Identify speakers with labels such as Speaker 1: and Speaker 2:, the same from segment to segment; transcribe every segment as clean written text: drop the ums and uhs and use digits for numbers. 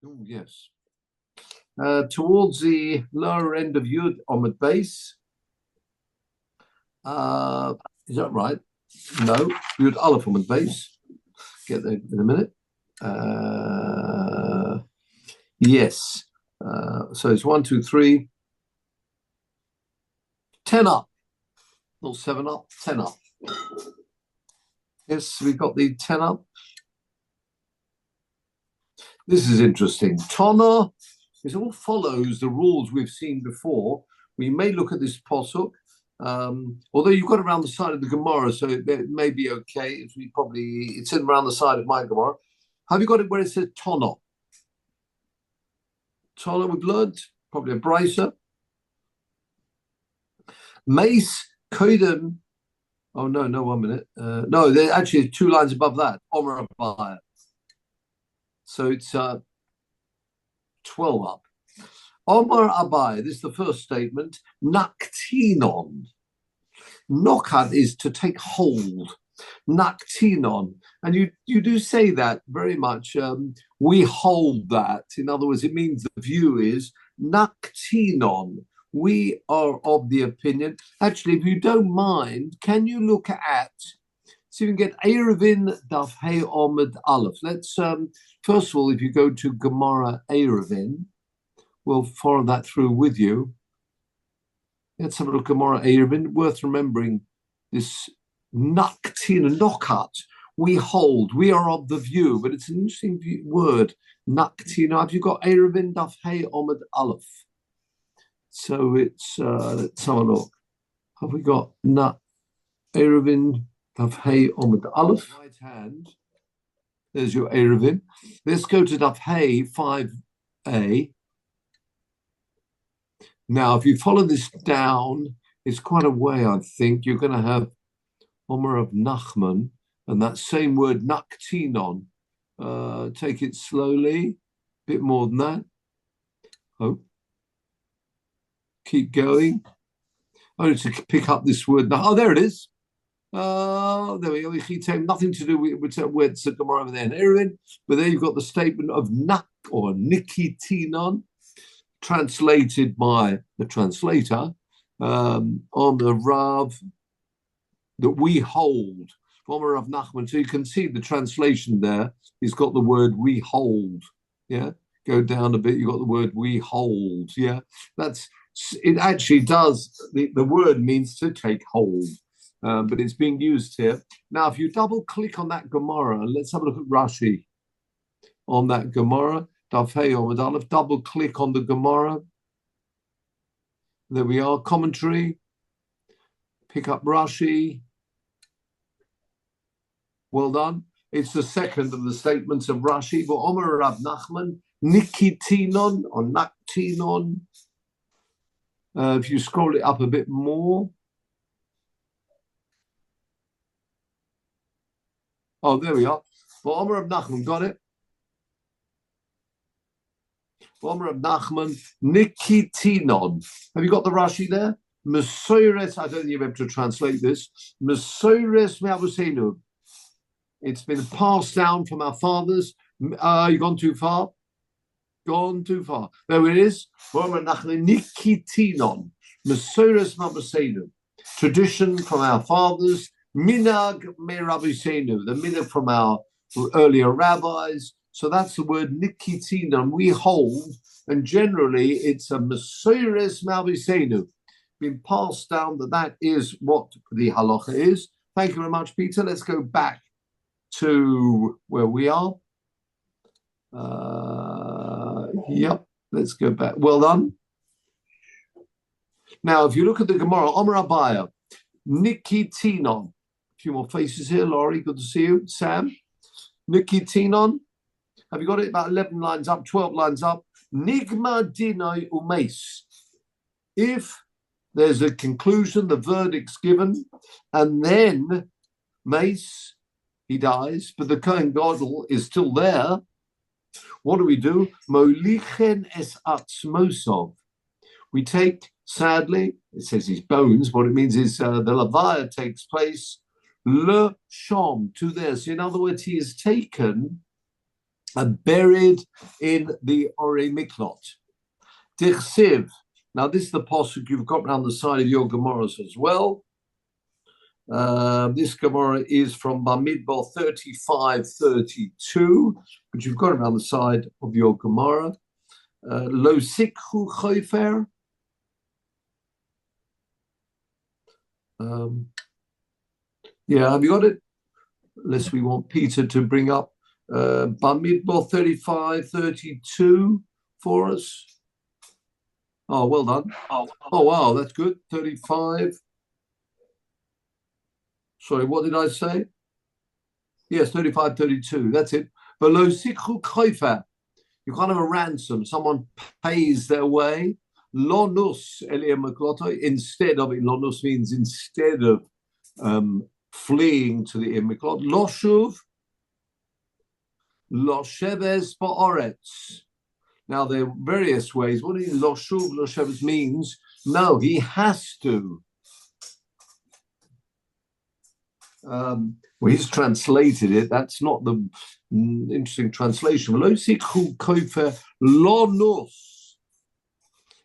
Speaker 1: Oh, yes. Towards the lower end of Yud Omid base. Is that right? No, Yud Aleph Omid base. Get there in a minute. Yes. So it's 1, 2, 3. 10 up. Not 7 up, 10 up. Yes, we got the 10 up. This is interesting. Tana, it all follows the rules we've seen before. We may look at this posuk, although you've got it around the side of the Gemara, so it may be okay. It's in around the side of my Gemara. Have you got it where it says Tana? Tana we've learned, probably a brisa. Mace, Kodem. Oh, no, 1 minute. No, there actually 2 lines above that. Omer Abaya. So it's 12 up. Omer Abaya, this is the first statement. Naktinon. Nokat is to take hold. Naktinon. And you do say that very much. We hold that. In other words, it means the view is Naktinon. We are of the opinion. Actually, if you don't mind, can you look at, so you can get Erevin Daf Hey Omid Aleph. Let's, first of all, if you go to Gemara Erevin, we'll follow that through with you. Let's have a look at Gemara Erevin. Worth remembering this Naktina, Nokat. We hold, we are of the view, but it's an interesting word, Naktina. Have you got Erevin Daf Hey Omid Aleph? So it's, let's have a look. Have we got Erevin Daf Hey Omid Aleph? Right hand. There's your Erevin. Let's go to Daf Hey 5a. Now, if you follow this down, it's quite a way, I think. You're going to have Omer of Nachman and that same word Naktinon. Take it slowly, a bit more than that. Oh. Keep going. Only to pick up this word. Oh, there it is. There we go. Nothing to do with that word Gemara over there in Erevin, but there you've got the statement of Nak or Nikitinon, translated by the translator on the Rav that we hold. Omer of Nachman. So you can see the translation there. He's got the word we hold. Yeah. Go down a bit. You've got the word we hold. Yeah. It actually does, the word means to take hold, but it's being used here. Now, if you double click on that Gemara, let's have a look at Rashi on that Gemara, Daf Hey Omid Aleph, double click on the Gemara. There we are, commentary, pick up Rashi. Well done. It's the second of the statements of Rashi, but Omer Rav Nachman, Nikitinon or Naktinon. If you scroll it up a bit more. Oh, there we are. For Omer of Nachman, got it? For Omer of Nachman, Nikitinon. Have you got the Rashi there? Mesoires, I don't think you're able to translate this. Mesoires me'avosenu. It's been passed down from our fathers. You gone too far? Gone too far. There it is. Nikitinon. Mesoros Mabasenu. Tradition from our fathers. Minag Merabisenu. The minag from our earlier rabbis. So that's the word Nikitinon. We hold, and generally it's a Mesoros Mabasenu. Been passed down that is what the halacha is. Thank you very much, Peter. Let's go back to where we are. Yep, let's go back. Well done. Now, if you look at the Gemara, Omer Abaya, Nikitinon. A few more faces here. Laurie, good to see you. Sam, Nikitinon. Have you got it? About 11 lines up, 12 lines up. Nigma dinai umes. If there's a conclusion, the verdict's given, and then Mace, he dies, but the Kohen Gadol is still there. What do? Molichen es atzmosov. We take, sadly, it says his bones. What it means is the levaya takes place le shom, to there. So in other words, he is taken and buried in the Orei Miklot. Tichsiv. Now, this is the pasuk you've got around the side of your Gemaras as well. This Gemara is from Bamidbar 35:32, which you've got around the side of your Gemara. Lo sikhu chofer. Yeah, have you got it? Unless we want Peter to bring up Bamidbar 35:32 for us. Oh, well done. Oh, wow, that's good. 35. Sorry, what did I say? Yes, 35:32. That's it. Below sikhu koifa. You can't have a ransom. Someone pays their way. Lonus eliamakloto. Instead of it, lonus means instead of fleeing to the imiklot. Loshuv. Losheves ba'oretz. Now, there are various ways. What is loshuv, losheves means? No, he has to. Well, he's translated it. That's not the interesting translation.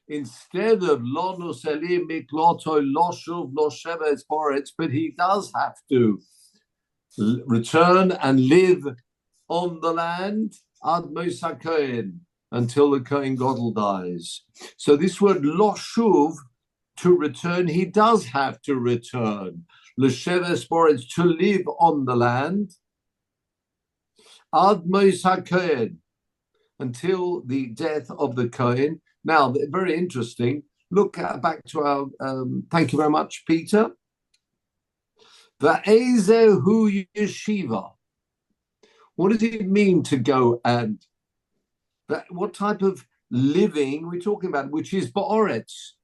Speaker 1: Instead of lonus elim mikloto loshuv losheves boretz, but he does have to return and live on the land ad mosakoin until the Kohen Gadol dies. So this word loshuv, to return, he does have to return. L'sheves boretz, to live on the land. Ad mosakoin, until the death of the Kohen. Now, very interesting. Look back to our, thank you very much, Peter. Va'ezehu yeshiva. What does it mean to go and, what type of living we're talking about, which is ba'oretz?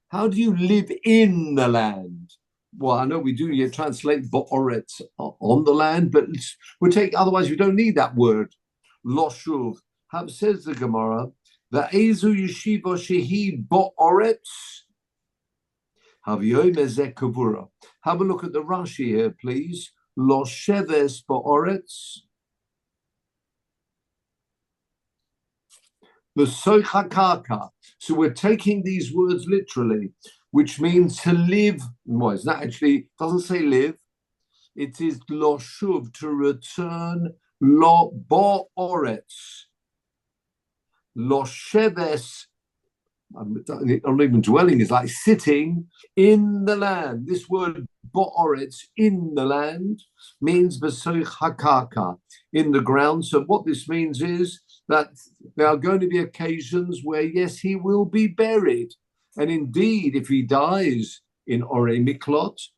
Speaker 1: How do you live in the land? Well, I know we do translate ba'oretz on the land, but otherwise we don't need that word. Loshuv. How says the Gemara? The Ezu Yeshiva Shehi Bo'oretz. Have a look at the Rashi here, please. Lo Sheves Bo'oretz. The Sochakaka. So we're taking these words literally, which means to live. Well, it's not actually, doesn't say live. It is Lo Shuv, to return. Lo Bo'oretz. Losheves, not even dwelling, is like sitting in the land. This word bo'oretz, in the land, means besoich hakaka, in the ground. So what this means is that there are going to be occasions where, yes, he will be buried. And indeed, if he dies in Orei Miklot,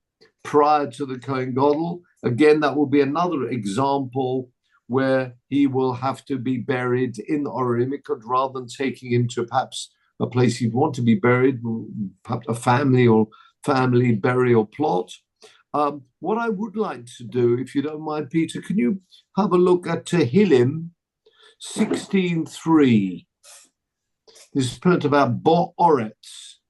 Speaker 1: prior to the Kohen Gadol, again, that will be another example where he will have to be buried in Orei Miklot rather than taking him to perhaps a place he'd want to be buried, perhaps a family burial plot. What I would like to do, if you don't mind, Peter, can you have a look at Tehillim 16:3? This is part about Bo'oretz.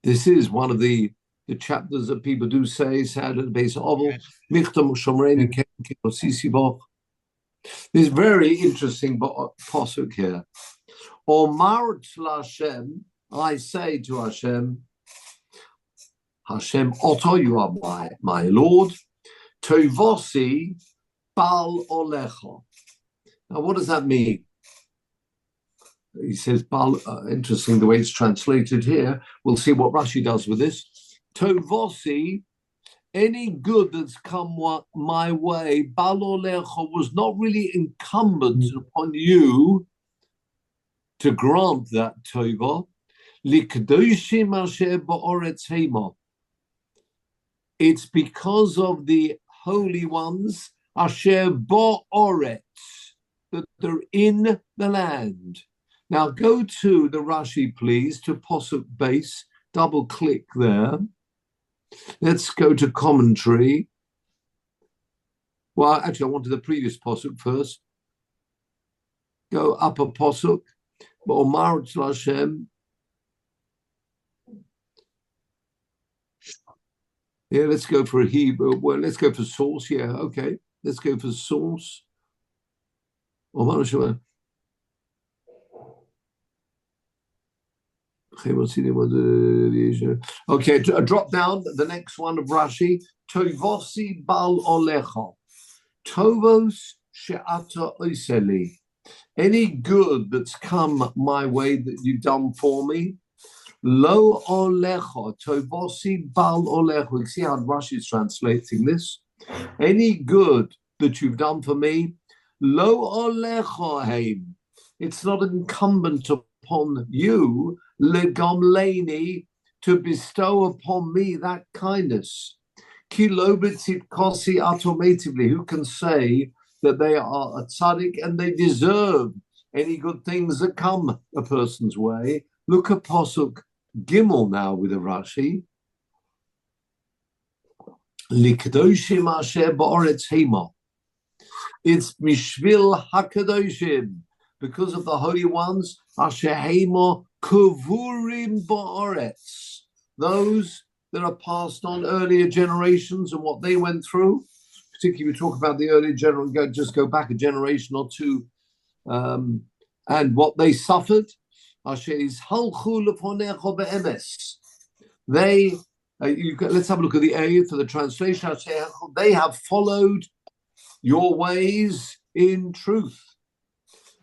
Speaker 1: This is one of the chapters that people do say, sad at the base of Oval. This is very interesting pasuk here. Omar Hashem, I say to Hashem, Hashem, Oto, you are my Lord. Tovosi bal olecha. Now, what does that mean? He says, interesting the way it's translated here. We'll see what Rashi does with this. Tovosi, any good that's come my way, bal olecha, was not really incumbent upon you to grant that tova. Likdoshim asher ba'oretz hema. It's because of the holy ones, asher ba'oretz, that they're in the land. Now go to the Rashi, please, to Posuk base, double click there. Let's go to commentary. Well, actually, I wanted the previous Posuk first. Go up a Posuk. Omar Hashem. Yeah, let's go for a Hebrew. Well, let's go for source. Yeah, okay. Let's go for source. Okay, drop down the next one of Rashi. Toivosi bal olecha. Tovos she'ata oiseli. Any good that's come my way that you've done for me. Lo olecha. Tovosi bal olecha. You see how Rashi is translating this? Any good that you've done for me. Lo olecha heim. It's not incumbent upon you, legomleni, to bestow upon me that kindness. Kilobitzit kosi automatively. Who can say that they are a tzaddik and they deserve any good things that come a person's way? Look at Pasuk Gimel now with a Rashi. Likdoshim asher ba'oretz hema. It's Mishvil HaKadoshim, because of the holy ones, Asher Hema Kuvurim Ba'aretz, those that are passed on earlier generations and what they went through. Particularly, we talk about the earlier generation, just go back a generation or two, and what they suffered. Asher is Halchu Lefonecha Be'emes. They, let's have a look at the A for the translation. They have followed your ways in truth,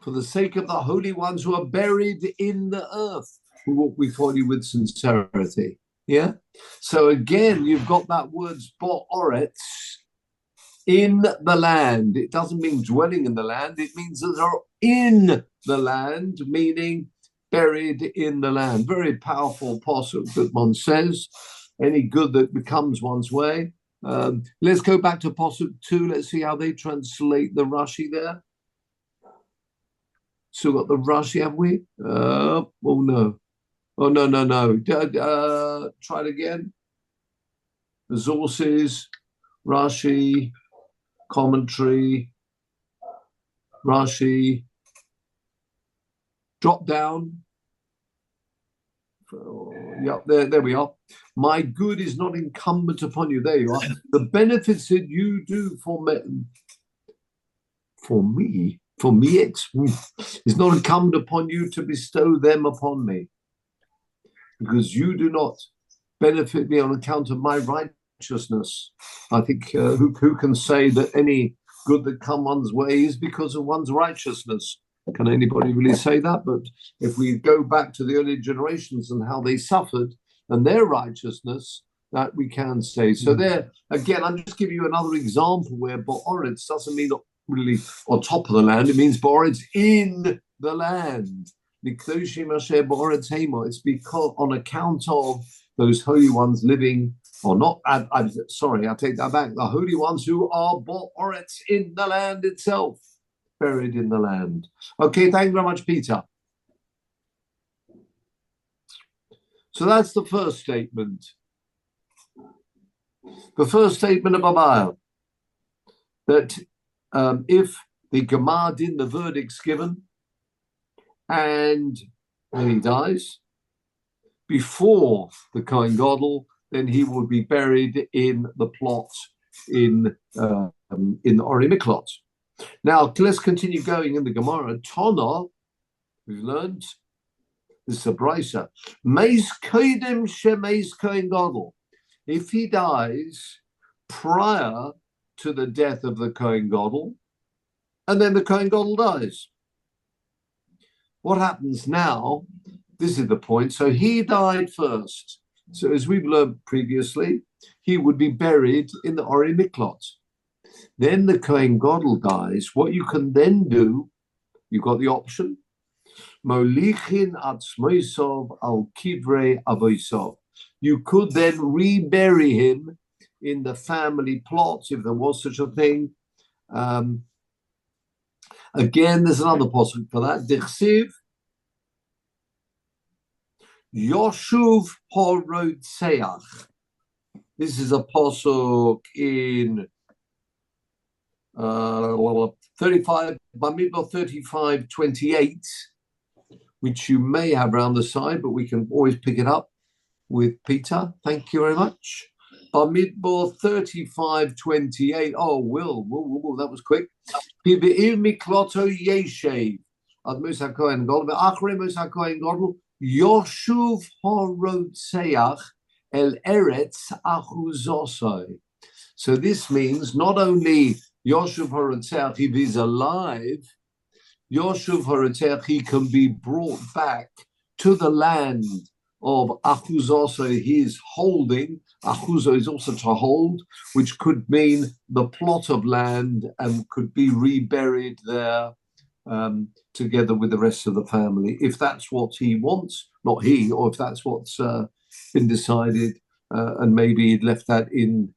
Speaker 1: for the sake of the holy ones who are buried in the earth, who walk before you with sincerity. Yeah. So again, you've got that word bo'oretz, in the land. It doesn't mean dwelling in the land. It means that they're in the land, meaning buried in the land. Very powerful pasuk that one says. Any good that becomes one's way. Let's go back to Pasuk 2. Let's see how they translate the Rashi there. Still got the Rashi, have we? Oh, no. Oh, no. Try it again. Resources, Rashi, commentary, Rashi. Drop down. Yeah, there we are. My good is not incumbent upon you. There you are. The benefits that you do for me, it's not incumbent upon you to bestow them upon me, because you do not benefit me on account of my righteousness. I think who can say that any good that come one's way is because of one's righteousness? Can anybody really say that? But if we go back to the early generations and how they suffered and their righteousness, that we can say. So there, again, I'm just giving you another example where Bo'oretz doesn't mean really on top of the land. It means Bo'oretz in the land. It's because on account of those holy ones living, or not, sorry, I take that back. The holy ones who are Bo'oretz in the land itself. Buried in the land. Okay, thank you very much, Peter. So that's the first statement. The first statement of Abayah, that if the Gemadin, the verdict's given, and then he dies, before the Kohen Gadol, then he will be buried in the plot in Ori Miklot. Now, let's continue going in the Gemara. Tana, we've learned, this is a brisa. Meis kodim shemeis Kohen Gadol. If he dies prior to the death of the Kohen Gadol, and then the Kohen Gadol dies, what happens now? This is the point. So he died first. So as we've learned previously, he would be buried in the Ori Miklot. Then the Kohen Gadol dies. What you can then do, you've got the option, Molichin atzmoisov al kivrei avoisov. You could then rebury him in the family plot, if there was such a thing. Again, there's another pasuk for that. Dichsiv Yoshuv Horotseach. This is a pasuk in 35, Bamidbar 35:28, which you may have around the side, but we can always pick it up with Peter. Thank you very much. Bamidbar 35:28. Oh, Will, that was quick. Pibeir mikloto yeshev. Ad Musa Kohen Gadol. Ve'achre Musa Kohen Gadol. Yoshuv horotzeach el eretz achuzosoi. So this means not only Yoshuv horotzeach, if he's alive, Yoshuv horotzeach, he can be brought back to the land of Achuzoso, he is holding. Achuzo is also to hold, which could mean the plot of land and could be reburied there together with the rest of the family, if that's what he wants, not he, or if that's what's been decided, and maybe he'd left that in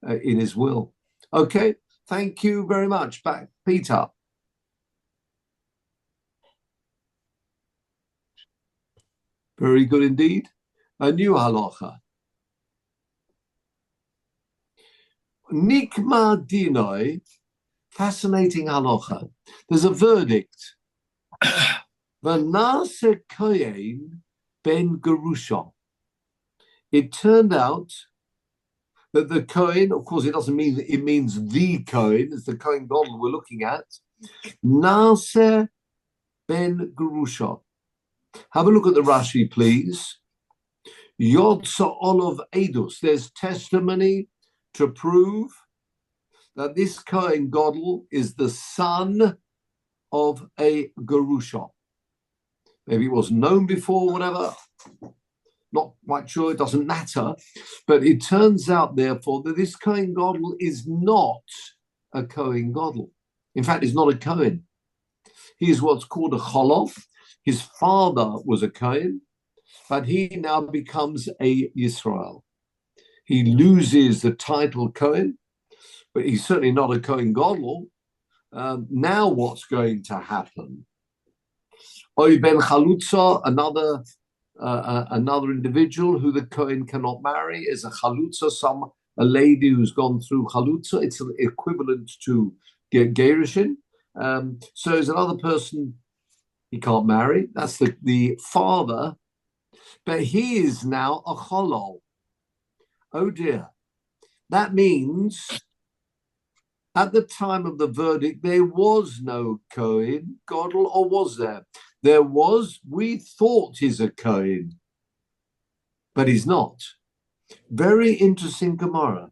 Speaker 1: his will. Okay, thank you very much. Back, Peter. Very good indeed. A new halacha. Nikma dinoi, fascinating halacha. There's a verdict. Vanase kohen ben gerusha. It turned out that the kohen, of course, it doesn't mean that it means the kohen, it's the kohen gadol we're looking at. Nase ben gerusha. Have a look at the Rashi, please. Yotza olav edus. There's testimony to prove that this Kohen Gadol is the son of a Gerusha. Maybe it wasn't known before, whatever. Not quite sure, it doesn't matter. But it turns out, therefore, that this Kohen Gadol is not a Kohen Gadol. In fact, he's not a Kohen. He is what's called a Cholov. His father was a Kohen, but he now becomes a Yisrael. He loses the title Kohen, but he's certainly not a Kohen Gadol. Now what's going to happen? Oy ben Chalutza, another individual who the Kohen cannot marry, is a Chalutza, a lady who's gone through Chalutza. It's an equivalent to Gerushin. So there's another person he can't marry. That's the father, but he is now a Cholol. Oh dear. That means at the time of the verdict, there was no Kohen Gadol, or was there? There was. We thought he's a Kohen, but he's not. Very interesting Gemara.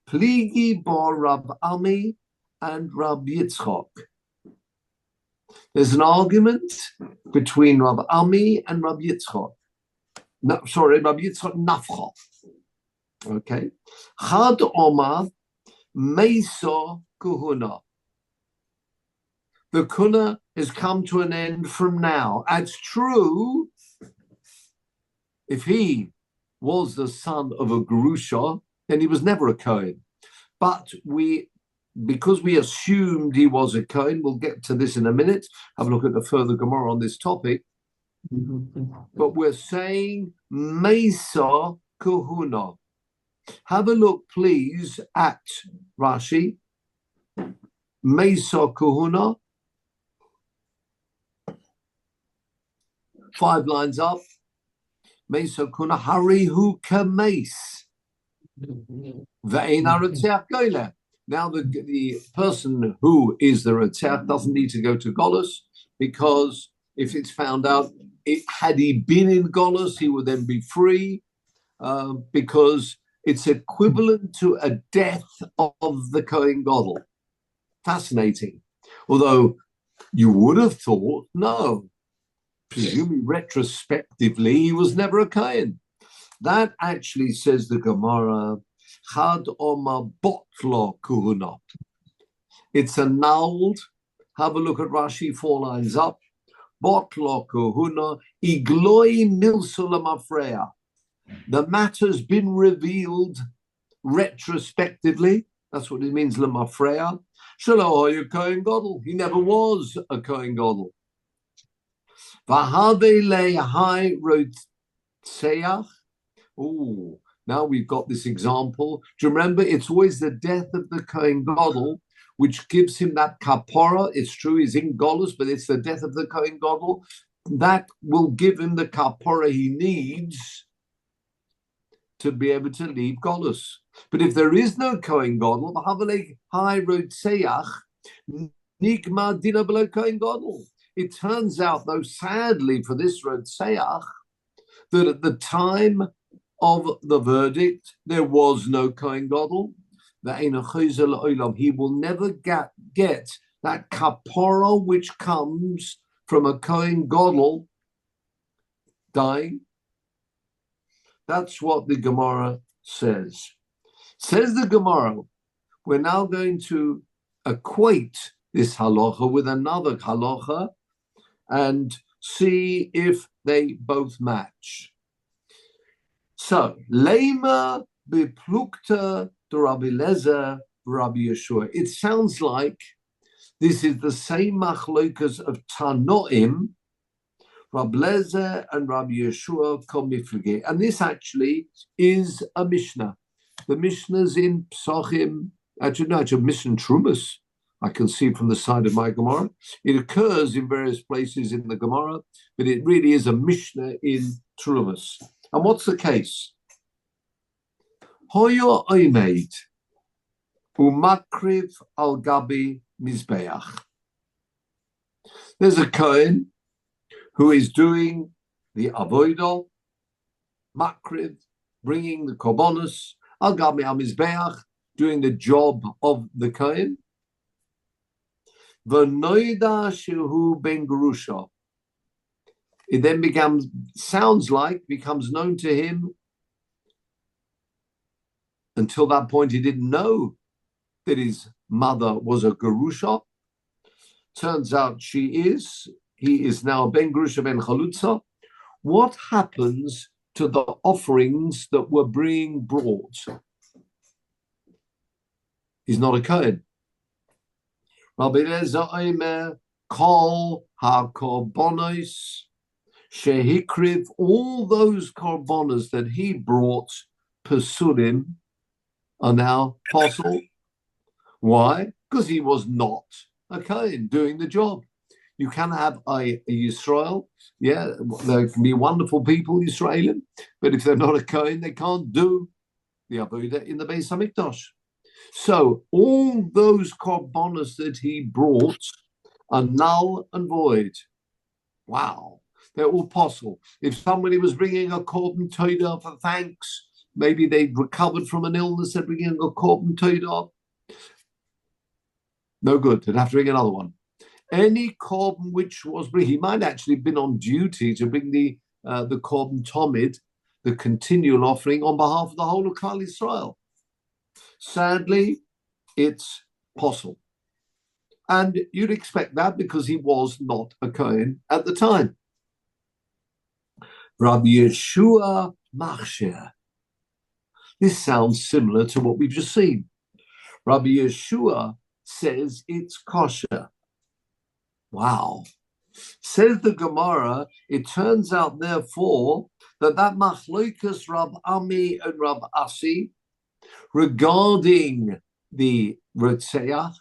Speaker 1: Pligi bar Rab Ami and Rab Yitzchok. There's an argument between Rab Ami and Rab Yitzchok. No, sorry, Rab Yitzchok Nafcha. Okay. Chad Omar Meso Kuhuna. The Kuna has come to an end from now. It's true, if he was the son of a Gerusha, then he was never a Kohen. But because we assumed he was a Kohen, we'll get to this in a minute, have a look at the further Gemara on this topic. But we're saying Mesa Kuhuna. Have a look, please, at Rashi. Mesa Kuhuna. 5 lines up. Mesa Kuhuna Harihu Kames. Now the person who is the Ratzach doesn't need to go to Golus, because if it's found out, had he been in Golus, he would then be free, because it's equivalent to a death of the Kohen Gadol. Fascinating. Although you would have thought, no, presumably retrospectively, he was never a Kohen. That actually, says the Gemara, Chad Oma Botlo Kuhuna. It's annulled. Have a look at Rashi, 4 lines up. Botlo Kuhuna, Igloi Milsulamafreya. The matter's been revealed retrospectively. That's what it means, Lamafreya. Shaloh Kohen Gadol. He never was a Kohen Gadol. Vahave lehai rotseach. Oh, now we've got this example. Do you remember? It's always the death of the Kohen Gadol which gives him that kapora. It's true, he's in Golus, but it's the death of the Kohen Gadol that will give him the kapora he needs to be able to leave Golus. But if there is no Kohen Gadol, Nigma Dina below Kohen Gadol. It turns out, though, sadly for this Rotseach, that at the time of the verdict, there was no Kohen Gadol. He will never get that kapara which comes from a Kohen Gadol dying. That's what the Gemara says. Says the Gemara, we're now going to equate this halacha with another halacha and see if they both match. So, Lema beplukta to Rabbi Lezer, Rabbi Yeshua. It sounds like this is the same machlokas of Tanoim, Rabbi Lezer and Rabbi Yeshua Komiflige. And this actually is a Mishnah. The Mishnah's in Psachim, actually Mishnah Trumas. I can see from the side of my Gemara. It occurs in various places in the Gemara, but it really is a Mishnah in Trumas. And what's the case? Hoyo Oimeid Umakriv al Gabi Mizbeach. There's a Kohen who is doing the avodah, makriv, bringing the korbanos, al gabi al mizbeach, doing the job of the Kohen. V'noida shehu ben gerusha. It then becomes known to him. Until that point, he didn't know that his mother was a gerusha. Turns out she is. He is now ben gerusha ben chalutza. What happens to the offerings that were being brought? He's not a Kohen. Rabbi Lezer Omer kol ha-korbanos shehikriv, all those korbanos that he brought pesulim are now possible. Why? Because he was not a Kohen doing the job. You can have a Yisrael, yeah, there can be wonderful people, Yisraelim, but if they're not a Kohen, they can't do the Avodah in the Beis HaMikdash. So all those korbanos that he brought are null and void. Wow, they're all possible. If somebody was bringing a korban todah for thanks, maybe they'd recovered from an illness, they're bringing a korban todah. No good, they'd have to bring another one. Any korban which was bring, he might actually have been on duty to bring the korban tomid, the continual offering, on behalf of the whole of Klal Yisrael. Sadly, it's possible. And you'd expect that because he was not a Kohen at the time. Rabbi Yeshua Machshir. This sounds similar to what we've just seen. Rabbi Yeshua says it's kosher. Wow. Says the Gemara, it turns out, therefore, that machlokas Rab Ami and Rab Asi regarding the Rotseach,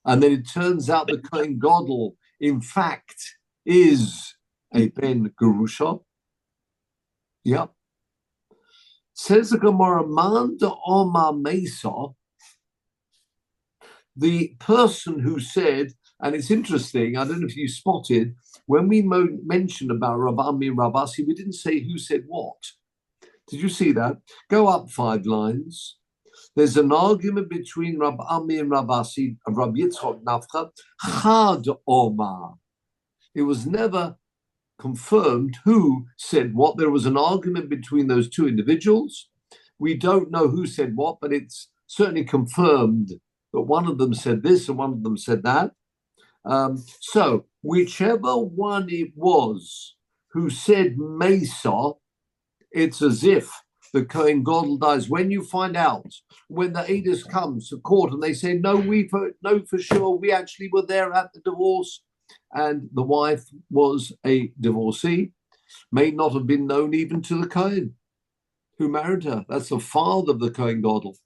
Speaker 1: and then it turns out the Kohen Gadol, in fact, is a Ben Gerusha. Yep. Says the Gemara, Man de Omar Mesa, the person who said, and it's interesting, I don't know if you spotted, when we mentioned about Rav Ami and Rav Asi, we didn't say who said what. Did you see that? Go up 5 lines. There's an argument between Rav Ami and Rav Asi, of Rav Yitzchok Nafcha, Chad Omar. It was never confirmed who said what. There was an argument between those two individuals. We don't know who said what, but it's certainly confirmed that one of them said this and one of them said that. So whichever one it was who said Mesa, it's as if the Kohen Gadol dies. When you find out, when the Eidos comes to court and they say, no, we know for sure, we actually were there at the divorce, and the wife was a divorcee, may not have been known even to the Kohen who married her. That's the father of the Kohen Gadol.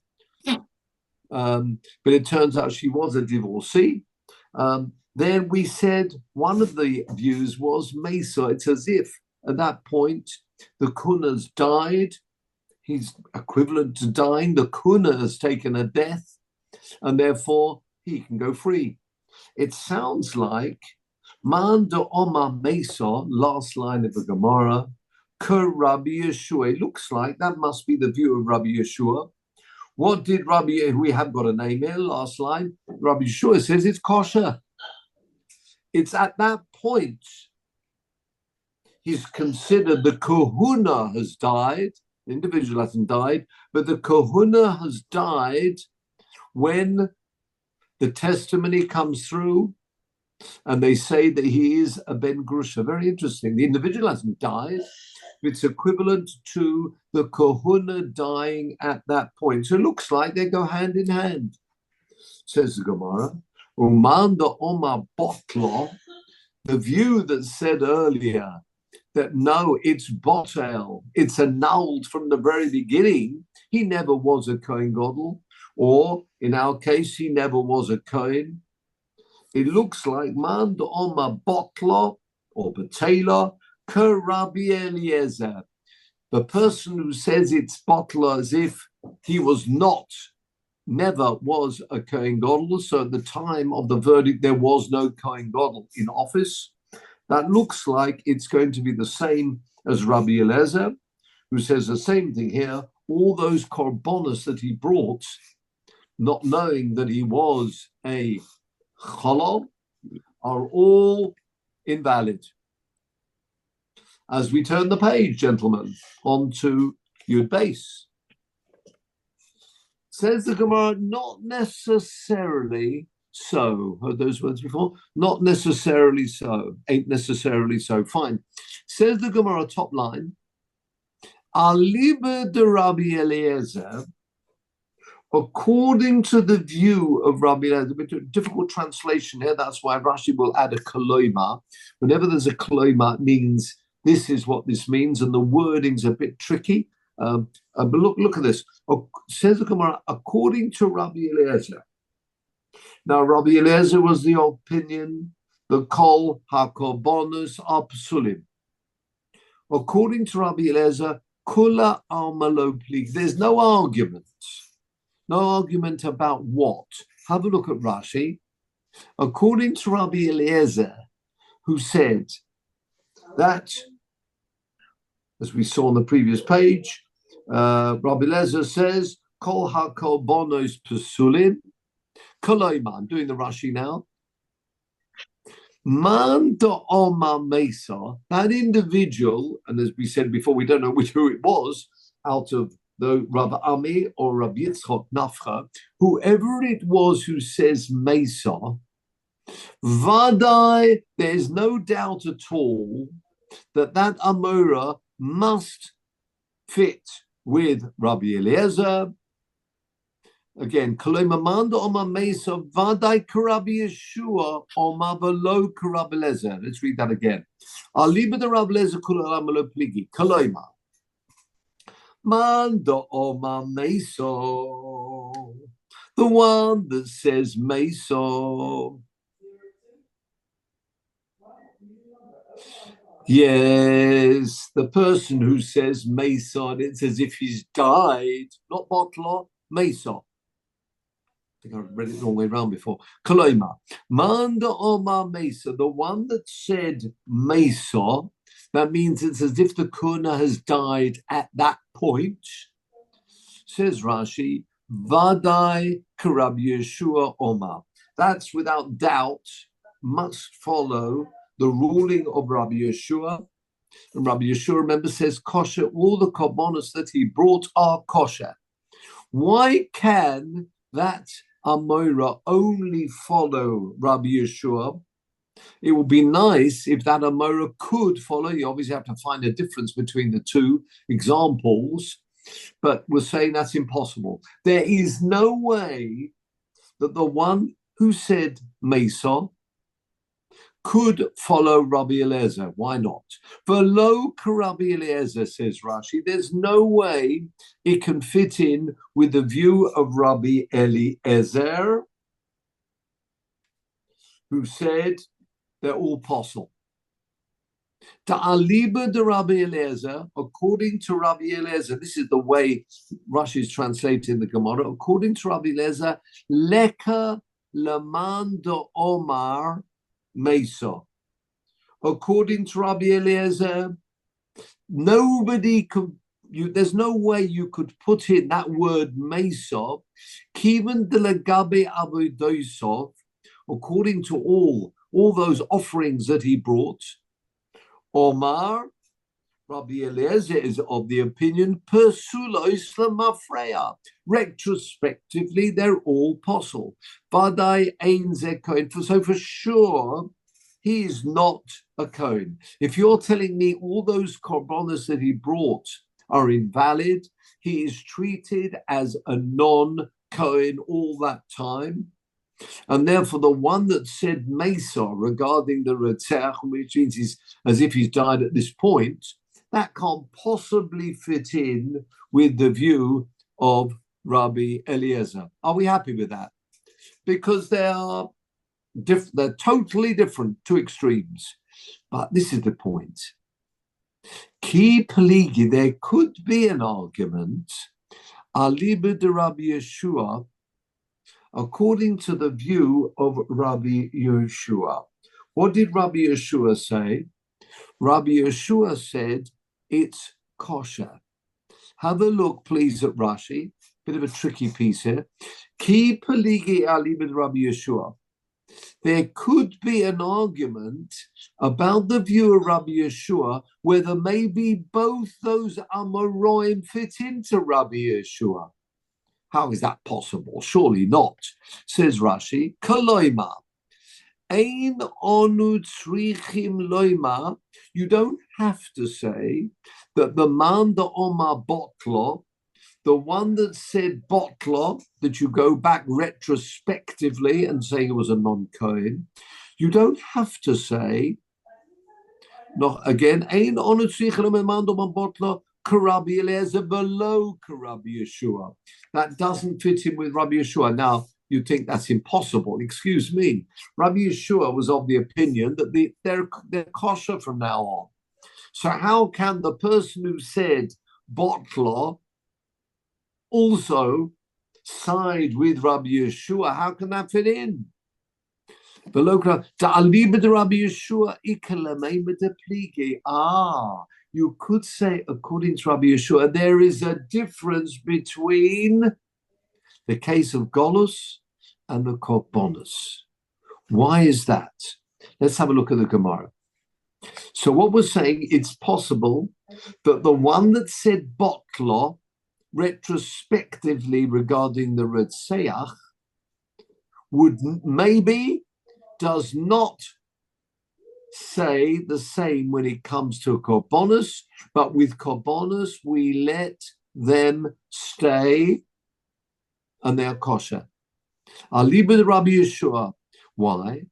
Speaker 1: But it turns out she was a divorcee. Then we said one of the views was Mesa. It's as if at that point the Kunas died. He's equivalent to dying. The kuna has taken a death, and therefore he can go free. It sounds like Man de Omar Mesa, last line of the Gemara, Kur Rabbi Yeshua. It looks like that must be the view of Rabbi Yeshua. What did Rabbi, we have got a name here, last line. Rabbi Yeshua says it's kosher. It's at that point he's considered the kahuna has died. The individual hasn't died, but the kahuna has died when the testimony comes through and they say that he is a ben grusha. Very interesting. The individual hasn't died. It's equivalent to the kahuna dying at that point. So it looks like they go hand in hand, says the Gemara. Umanda Omar Botlo, the view that said earlier that no, it's botel, it's annulled from the very beginning. He never was a Kohen Gadol, or in our case, he never was a Kohen. It looks like Man de Omar Botla or Batela Rabbi Eliezer. The person who says it's Botla as if he was not, never was a Kohen Gadol. So at the time of the verdict, there was no Kohen Gadol in office. That looks like it's going to be the same as Rabbi Eliezer, who says the same thing here. All those korbanos that he brought, not knowing that he was a cholol, are all invalid. As we turn the page, gentlemen, onto Yud Beis. Says the Gemara, not necessarily so. Heard those words before? Not necessarily so. Ain't necessarily so. Fine. Says the Gemara, top line, Aliba de Rabbi Eliezer, according to the view of Rabbi Eliezer, a bit of a difficult translation here. That's why Rashi will add a koloima. Whenever there's a koloima, it means this is what this means, and the wording's a bit tricky. But look at this. Says the Gemara, according to Rabbi Eliezer. Now, Rabbi Eliezer was the opinion that kol hakorbanos are psulim. According to Rabbi Eliezer, kula almalo plig. There's no argument. No argument about what? Have a look at Rashi. According to Rabbi Eliezer, who said that, as we saw on the previous page, Rabbi Eliezer says, Kol hakorbanos psulim. Koloima, I'm doing the Rashi now. Man Omar Mesa, that individual, and as we said before, we don't know who it was, out of the Rabbi Ami or Rabbi Yitzchok Nafcha, whoever it was who says Mesa, Vadai, there's no doubt at all that that Amora must fit with Rabbi Eliezer. Again, Kolema Manda Oma Mesa Vadai Karabi Yeshua Oma Velo Karab Eliezer. Let's read that again. Aliba the Rab Eliezer Kulamalo Pligi. Kolema Manda Oma Mesa. The one that says Mesa. Yes, the person who says Mesa, it's as if he's died, not Botla, Mesa. I think I read it the wrong way around before. Koloima, Manda Omar Mesa, the one that said Mesa, that means it's as if the Kuna has died at that point. Says Rashi, Vadai Karab Yeshua Omar. That's without doubt must follow the ruling of Rabbi Yeshua. And Rabbi Yeshua, remember, says kosher, all the korbanos that he brought are kosher. Why can that Amora only follow Rabbi Yeshua? It would be nice if that Amora could follow. You obviously have to find a difference between the two examples, but we're saying that's impossible. There is no way that the one who said Mesa could follow Rabbi Eliezer. Why not? Velo Rabbi Eliezer, says Rashi, there's no way it can fit in with the view of Rabbi Eliezer, who said they're all possible. Ta'aliba de Rabbi Eliezer, according to Rabbi Eliezer, this is the way Rashi is translating the Gemara. According to Rabbi Eliezer, leka leman de Omar Mesa. According to Rabbi Eliezer, nobody could. There's no way you could put in that word Mesa, kiven de legabe avodosav, according to all those offerings that he brought. Omar, Rabbi Eliezer is of the opinion, persulois lemafreya. Retrospectively, they're all possible. Vadai ein ze kohen. So for sure, he is not a kohen. If you're telling me all those korbanos that he brought are invalid, he is treated as a non-kohen all that time. And therefore, the one that said Mesa regarding the Retzach, which means he's as if he's died at this point, that can't possibly fit in with the view of Rabbi Eliezer. Are we happy with that? Because they're totally different, two extremes. But this is the point. Ki Peligi, there could be an argument, Aliba de Rabbi Yeshua, according to the view of Rabbi Yeshua. What did Rabbi Yeshua say? Rabbi Yeshua said, it's kosher. Have a look, please, at Rashi. Bit of a tricky piece here. Ki peligi ali with Rabbi Yeshua. There could be an argument about the view of Rabbi Yeshua whether maybe both those Amoraim fit into Rabbi Yeshua. How is that possible? Surely not. Says Rashi, Kaloima. Ein onu tzrichim loima. You don't have to say that the man the Omar Botlo, the one that said Botlo, that you go back retrospectively and say he was a non-Kohen, you don't have to say, no, again, Ein onu tzrichim loima man the Omar Botlo, Rabbi Eliezer below Rabbi Yeshua. That doesn't fit in with Rabbi Yeshua. Now, you think that's impossible. Excuse me. Rabbi Yeshua was of the opinion that they're kosher from now on. So how can the person who said Botla also side with Rabbi Yeshua? How can that fit in? You could say, according to Rabbi Yeshua, there is a difference between the case of Golus and the Korbanos. Why is that? Let's have a look at the Gemara. So what we're saying, it's possible that the one that said Botla retrospectively regarding the Retzeach would maybe does not say the same when it comes to Korbanos, but with Korbanos we let them stay and they are kosher. Aliba Rabbi Yeshua. Why?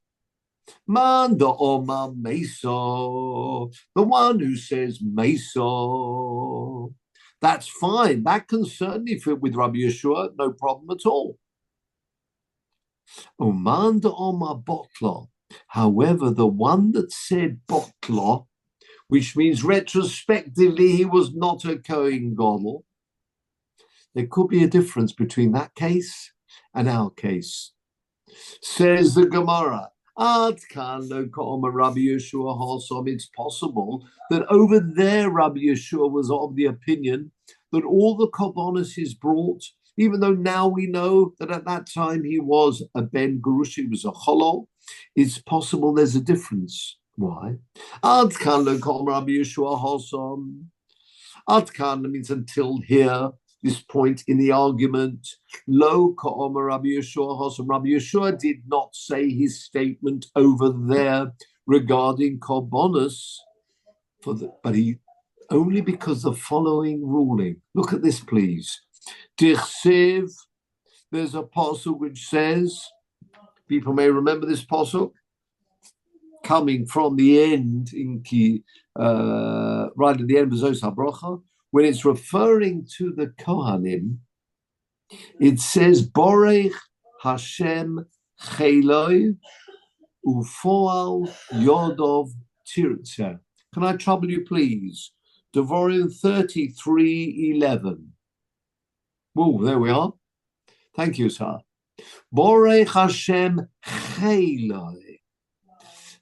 Speaker 1: Man the Omar Meso, the one who says Meso. That's fine. That can certainly fit with Rabbi Yeshua, no problem at all. Man the Omar Botla. However, the one that said Botla, which means retrospectively he was not a Kohen Gadol, there could be a difference between that case and our case. Says the Gemara, it's possible that over there Rabbi Yeshua was of the opinion that all the korbanos is brought, even though now we know that at that time he was a ben gurush, he was a cholol, it's possible there's a difference. Why? Adkan means until here, this point in the argument. Lo ka'omer Rabbi Yeshua Hosom. Rabbi Yeshua did not say his statement over there regarding korbanos, but he only because the following ruling. Look at this, please. Dichsev, there's a pasuk which says, people may remember this pasuk, coming from the end in right at the end of Zos HaBrocha, when it's referring to the Kohanim, it says, Borech Hashem Cheloi Ufoal Yodov Tirtzeh. Can I trouble you, please? Devarim 33:11. Oh, there we are. Thank you, sir. Borech Hashem Cheloi.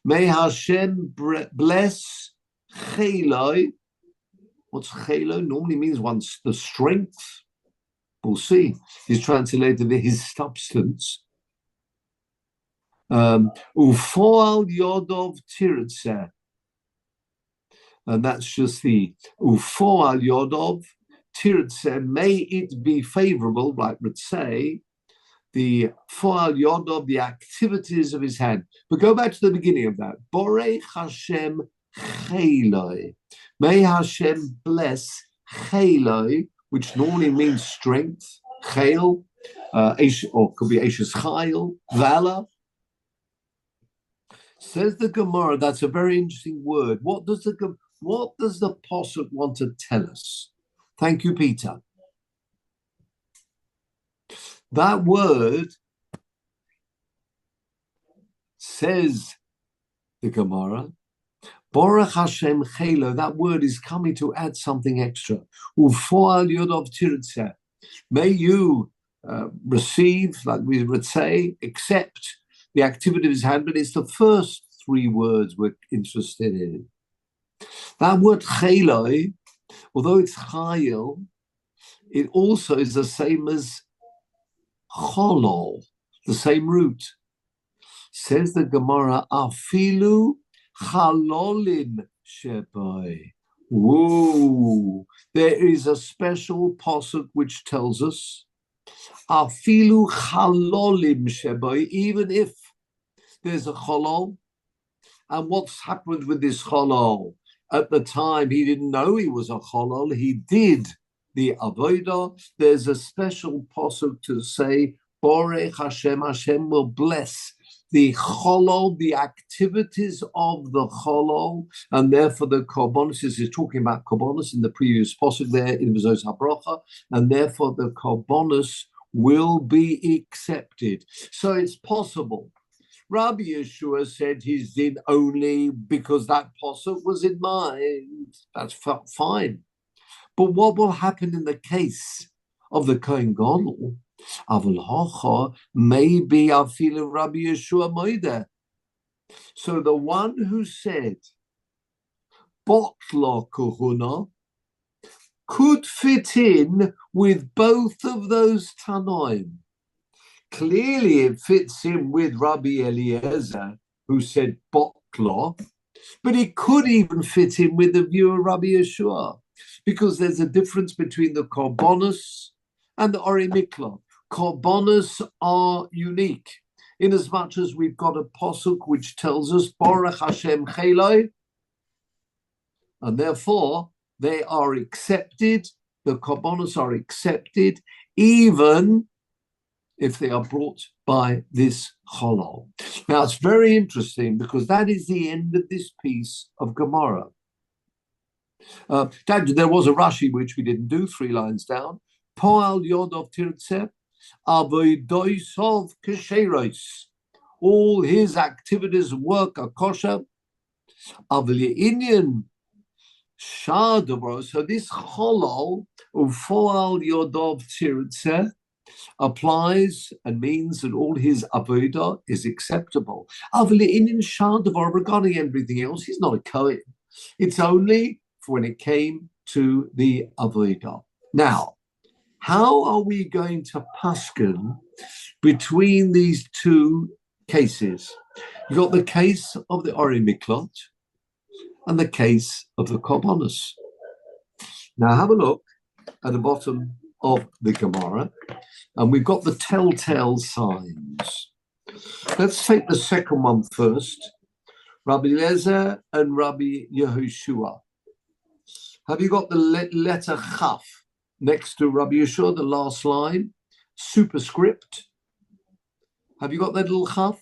Speaker 1: May Hashem bless Cheloi. What's Cheloi? Normally means the strength. We'll see. He's translated his substance. Ufoal Yodov Tirtzeh. And that's just the Ufoal Yodov Tirtzeh. May it be favorable, like would say, the Foal Yodov, the activities of his hand. But go back to the beginning of that. Borei Hashem Cheloi. May Hashem bless Cheloi, which normally means strength, Chel, or could be Ashes Chayil, valor. Says the Gemara, that's a very interesting word. What does the Pasuk want to tell us? Thank you, Peter. That word, says the Gemara, Baruch Hashem Chelo, that word is coming to add something extra. Ufoal Yodov Tirtzeh. May you receive, like we would say, accept the activity of his hand, but it's the first three words we're interested in. That word Chelo, although it's Chayil, it also is the same as Cholol, the same root. Says the Gemara, Afilu Chalolim Shebai. Whoa! There is a special pasuk which tells us, Afilu Chalolim Shebai, even if there's a Cholol. And what's happened with this Cholol? At the time, he didn't know he was a Cholol. He did the Avodah. There's a special pasuk to say, Borech Hashem, Hashem will bless the Cholol, the activities of the Cholol, and therefore the Korbanos, is talking about Korbanos in the previous pasuk there in V'zos HaBracha, and therefore the Korbanos will be accepted. So it's possible. Rabbi Yeshua said he's din only because that pasuk was in mind. That's fine. But what will happen in the case of the Kohen Gadol? Avol Hocha, maybe I feel Rabbi Yeshua Moide. So the one who said Botla Kohuna could fit in with both of those Tanoim. Clearly, it fits in with Rabbi Eliezer, who said Botla, but it could even fit in with the view of Rabbi Yeshua, because there's a difference between the Korbanos and the Ori Mikla. Korbanos are unique, in as much as we've got a pasuk which tells us Baruch Hashem Cheloi, and therefore they are accepted. The Korbanos are accepted, even if they are brought by this Cholol. Now, it's very interesting because that is the end of this piece of Gemara. There was a Rashi which we didn't do, 3 lines down. Poal Yodov Tirtzeh, Avodoisov Kesheros. All his activities and work are kosher. Avli Inyan Shadavro. So this Cholol, Ufoal Yodov Tirtzeh, applies and means that all his avodah is acceptable. Regarding everything else, he's not a Kohen. It's only for when it came to the avodah. Now, how are we going to paskin between these two cases? You've got the case of the Ori Miklot and the case of the Korbanos. Now have a look at the bottom of the Gemara, and we've got the telltale signs. Let's take the second one first. Rabbi Eliezer and Rabbi Yehoshua. Have you got the letter Chaf next to Rabbi Yeshua, the last line? Superscript. Have you got that little Chaf?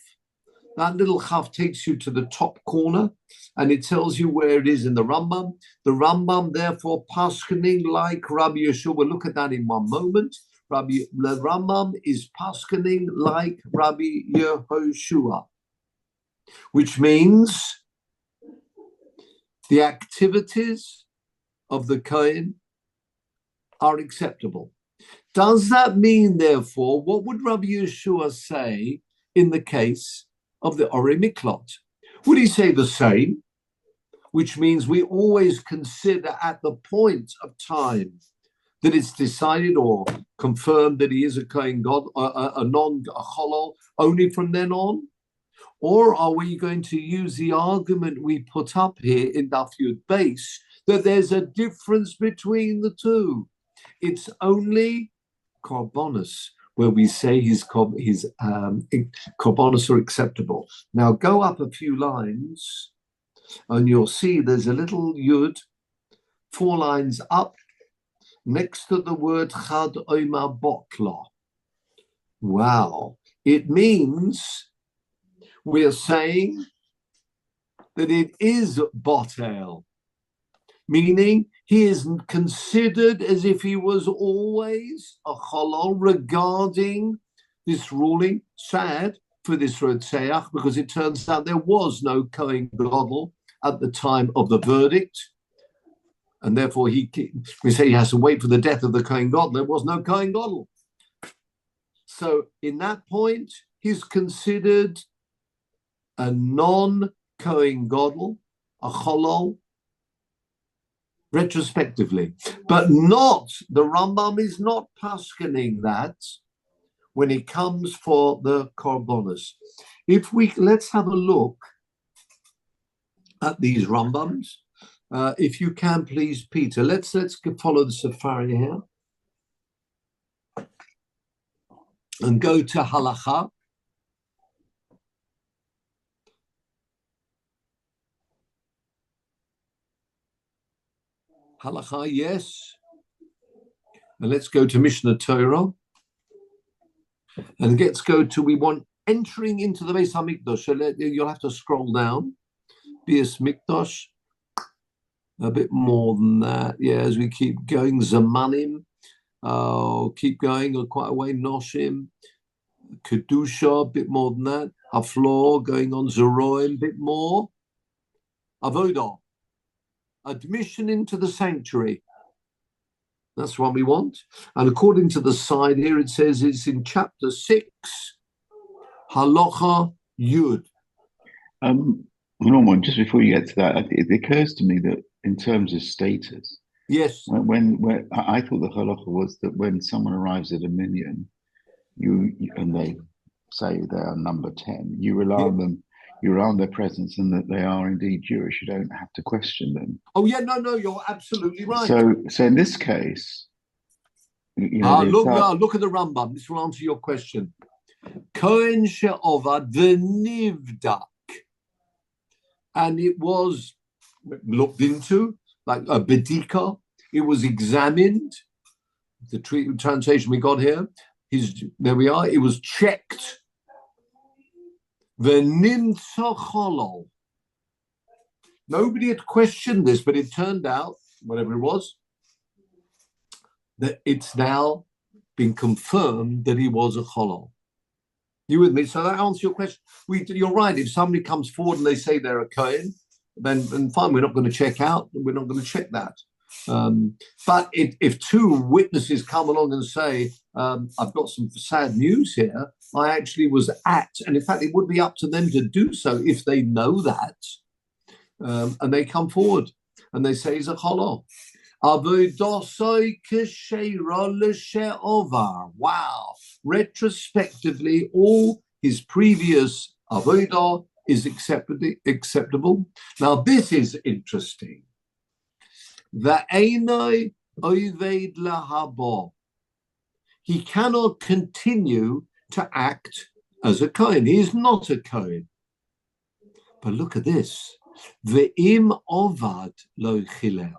Speaker 1: That little Chaf takes you to the top corner, and it tells you where it is in the Rambam. The Rambam, therefore, paskening like Rabbi Yeshua. We'll look at that in one moment. The Rambam is paskening like Rabbi Yehoshua, which means The activities of the Kohen are acceptable. Does that mean, therefore, what would Rabbi Yeshua say in the case of the Orei Miklot? Would he say the same, which means we always consider at the point of time that it's decided or confirmed that he is a Kohen God, a non-cholol, only from then on? Or are we going to use the argument we put up here in Daf Yud Beis that there's a difference between the two? It's only Korbanos where we say his Korbanos are acceptable. Now go up a few lines and you'll see there's a little Yud, 4 lines up, next to the word Chad Omer Botla. Wow. It means we're saying that it is Botel, meaning he is considered as if he was always a Cholol regarding this ruling. Sad for this Rotzeach, because it turns out there was no Kohen Gadol at the time of the verdict. And therefore, we say he has to wait for the death of the Kohen Gadol. There was no Kohen Gadol. So in that point, he's considered a non-Kohen Gadol, a Cholol, retrospectively. But not, the Rambam is not paskening that when it comes for the Korbanos. Let's have a look at these Rambams. If you can, please, Peter, let's follow the Safari here and go to Halacha. Halacha, yes. And let's go to Mishnah Torah. And let's go to, we want entering into the Beis HaMikdash. So you'll have to scroll down. Beis Mikdash. A bit more than that. Yeah, as we keep going. Zamanim. Keep going quite a way. Noshim. Kedusha, a bit more than that. Haflor, going on. Zeroim, a bit more. Avodah. Admission into the sanctuary. That's what we want. And according to the side here, it says it's in chapter 6, Halacha Yud.
Speaker 2: Norman, just before you get to that, it occurs to me that in terms of status,
Speaker 1: yes,
Speaker 2: when I thought the halacha was that when someone arrives at a minyan, and they say they are number 10, you rely on them. You rely on their presence and that they are indeed Jewish. You don't have to question them.
Speaker 1: Oh yeah, no, you're absolutely right.
Speaker 2: So in this case,
Speaker 1: look at the Rambam. This will answer your question. Kohen she'ovad v'nivdak, and it was looked into like a bedika. It was examined. The translation we got here. There we are. It was checked. V'nimtza cholol. Nobody had questioned this, but it turned out, whatever it was, that it's now been confirmed that he was a cholol. You with me? So that answers your question. You're right. If somebody comes forward and they say they're a Kohen, then fine, we're not going to check out. We're not going to check that. But if 2 witnesses come along and say, I've got some sad news here, I actually was at, and in fact, it would be up to them to do so if they know that, and they come forward and they say he's a cholol. Wow. Retrospectively, all his previous avodah is acceptable. Now, this is interesting. He cannot continue to act as a Kohen. He is not a Kohen. But look at this. Ve'im ovad lo chilel.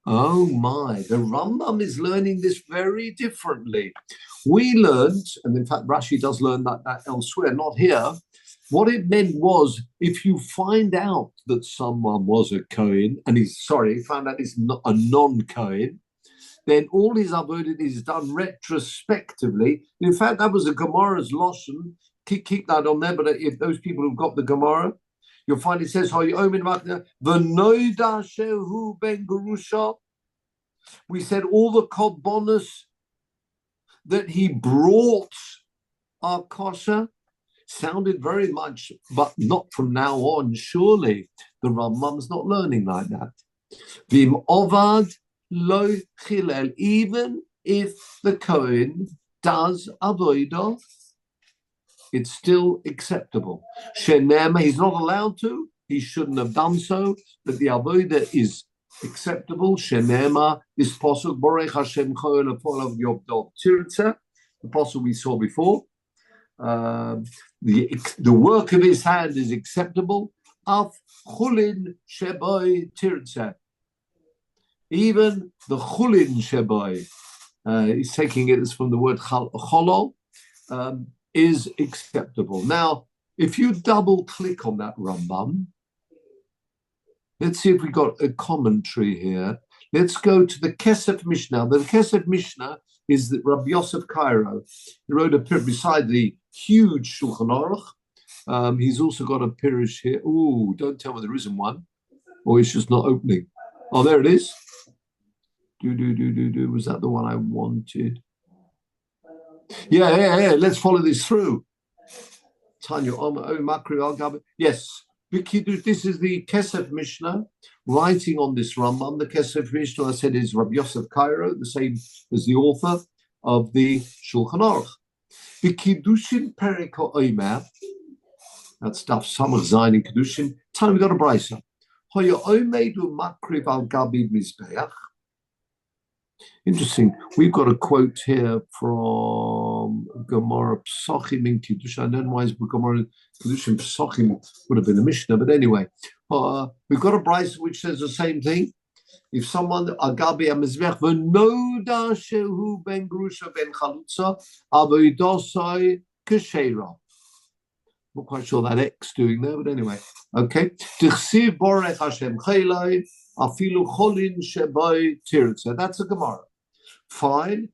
Speaker 1: Oh my, the Rambam is learning this very differently. We learned, and in fact Rashi does learn that elsewhere, not here. What it meant was, if you find out that someone was a Kohen, and found out he's not a non-Kohen, then all his avodah is done retrospectively. In fact, that was the Gemara's Lashon. Keep that on there, but if those people who've got the Gemara, You'll find it says, "V'noida shehu ben gerusha." We said all the korbanos that he brought are kosher. Sounded very much, but not from now on. Surely the Rambam's not learning like that. Vim ovad lo chilel. Even if the Kohen does avodah, it's still acceptable. Shenema, he's not allowed to. He shouldn't have done so. But the avodah is acceptable. Shenema is posuk borech Hashem choel apolav yobdov tirtza. The posuk we saw before. The work of his hand is acceptable. Af chulin sheboy tirtza. Even the chulin sheboy, he's taking it as from the word cholol, is acceptable. Now, if you double click on that Rambam, let's see if we got a commentary here. Let's go to the Kesef Mishnah. The Kesef Mishnah is that Rabbi Yosef Cairo. He wrote a pirush beside the huge Shulchan Aruch. He's also got a pirush here. Ooh, don't tell me there isn't one, or it's just not opening. Oh, there it is. Was that the one I wanted? Yeah. Let's follow this through. Tanya Makri Al Gabi. Yes. This is the Kesef Mishnah writing on this Rambam. The Kesef Mishnah, I said, is Rabbi Yosef Cairo, the same as the author of the Shulchan Aruch. B'Kiddushin Perek HaOmer, that stuff, Samach Zayin in Kiddushin. Time we got a brisa. Hoya Omedu Makriv Al Gabi Mizbeach. Interesting. We've got a quote here from Gemara Psochim in Kiddushin. I don't know why Gemara Kiddushin Psochim would have been a Mishnah, but anyway, we've got a brisa which says the same thing. If someone Agabi Amizbech v'noda shehu ben grusha ben chalutza avoidosai keshera. Not quite sure that X doing there, but anyway, okay. Tichsiv borech Hashem chelai afilu cholin shebay tirtza. That's a Gemara. Fine.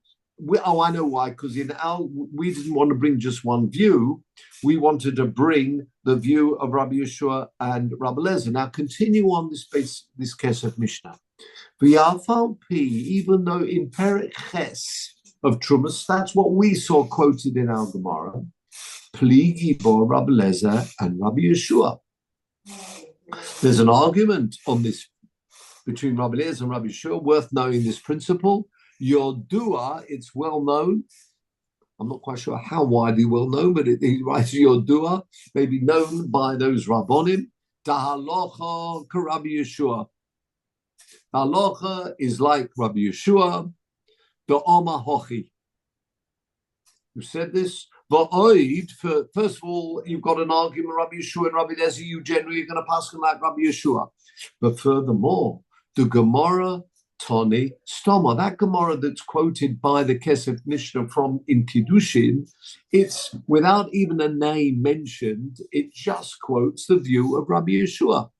Speaker 1: I know why, because we didn't want to bring just one view. We wanted to bring the view of Rabbi Yeshua and Rabbi Lezer. Now continue on this Kesef Mishnah. Even though in Perek Ches of Trumas, that's what we saw quoted in our Gemara, Pligi bo Rabbi Lezer and Rabbi Yeshua. There's an argument on this between Rabbi Lezer and Rabbi Yeshua, worth knowing this principle. Your dua, it's well known. I'm not quite sure how widely well known, but he writes your dua may be known by those rabbonim. Dahalocha Rabbi Yeshua. Halacha is like Rabbi Yeshua. The Oma Hochi. Who said this? Va'oid, first of all, you've got an argument, Rabbi Yeshua and Rabbi Lezer, you generally are going to pass him like Rabbi Yeshua. But furthermore, the Gemara Toni Stoma, that Gemara that's quoted by the Kesef Mishnah from in Kiddushin, it's without even a name mentioned, it just quotes the view of Rabbi Yeshua.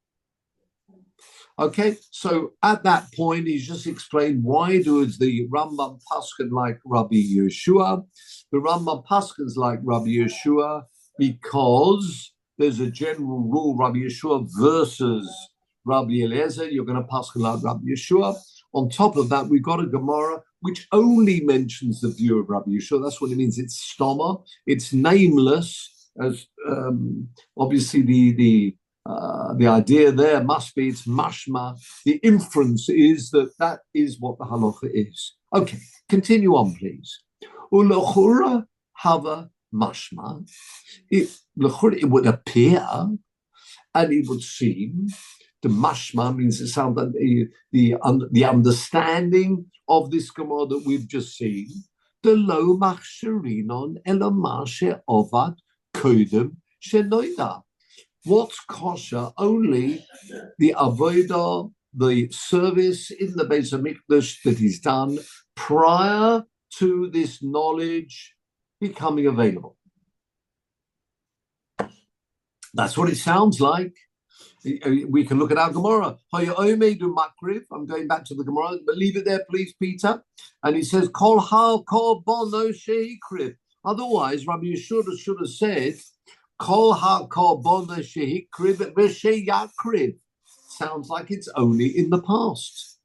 Speaker 1: Okay, so at that point, he's just explained why does the Rambam Paskin like Rabbi Yeshua. The Rambam Paskins like Rabbi Yeshua because there's a general rule, Rabbi Yeshua versus Rabbi Eliezer. You're going to Paskin like Rabbi Yeshua. On top of that, we've got a Gemara which only mentions the view of Rabbi Yeshua. That's what it means. It's stoma. It's nameless. As obviously the idea there must be it's mashma. The inference is that is what the halacha is. Okay, continue on, please. Ulachura hava mashma. It would appear, and it would seem. The mashma means it sounds like the understanding of this Gemara that we've just seen. The lo machsherinon elamashe ovad kodem shenoida. What's kosher? Only the avodah, the service in the Beis Hamikdash that he's done prior to this knowledge becoming available. That's what it sounds like. We can look at our Gemara. I'm going back to the Gemara, but leave it there, please, Peter. And he says, Kol bono sheikriv. Otherwise, Rabbi Yeshua should have said, Kol ha-korbona shehikriv v'sheyakriv. Sounds like it's only in the past.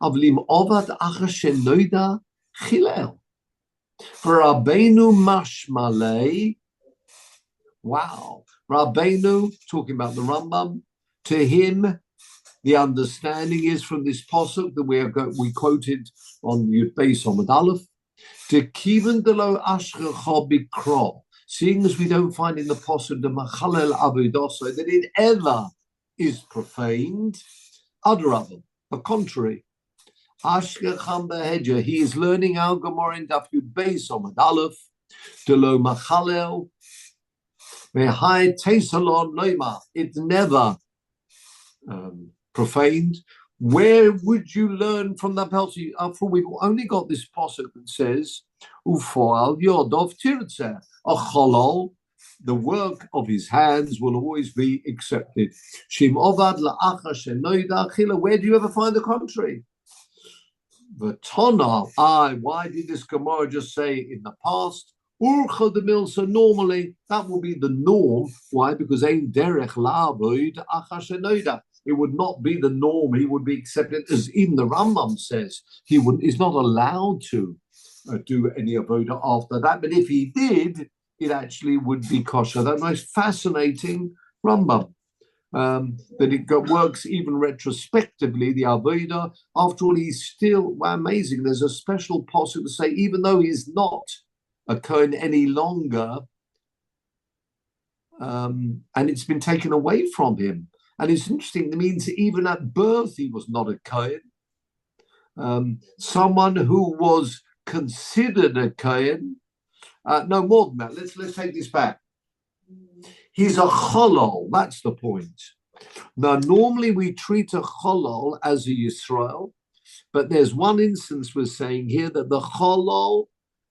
Speaker 1: Avlim ovad achar shenoida chilel. For Rabbeinu mashmalei. Wow. Rabbeinu, talking about the Rambam, to him, the understanding is from this pasuk that we quoted on Yud Beis Amud Aleph, to kiven delo ashrecha bikro, seeing as we don't find in the pasuk the machalel avodaso that it ever is profaned, adrabah, the contrary. Ashkecham beheja, he is learning our Gemara in Daf Yud Beis Amud Aleph, delo machalel. It's never profaned. Where would you learn from that passage? After we've only got this pasuk that says, "Ufoal yodov tirtzeh," a cholol, the work of his hands will always be accepted. Shim ovad la'achar shenoida achila. Where do you ever find the contrary? V'tona, why did this Gemara just say in the past? Urcha the mill, so normally that will be the norm. Why? Because ein derech la'avoid achar shenoida. It would not be the norm. He would be accepted, as even the Rambam says. He's not allowed to do any avoda after that. But if he did, it actually would be kosher. That most fascinating Rambam. That it works even retrospectively, the avoda. After all, he's still amazing. There's a special pasuk to say, even though he's not a Kohen any longer, and it's been taken away from him. And it's interesting, it means even at birth he was not a Kohen. Someone who was considered a Kohen, no more than that. Let's take this back. He's a cholol, that's the point. Now, normally we treat a cholol as a Yisrael, but there's one instance we're saying here that the cholol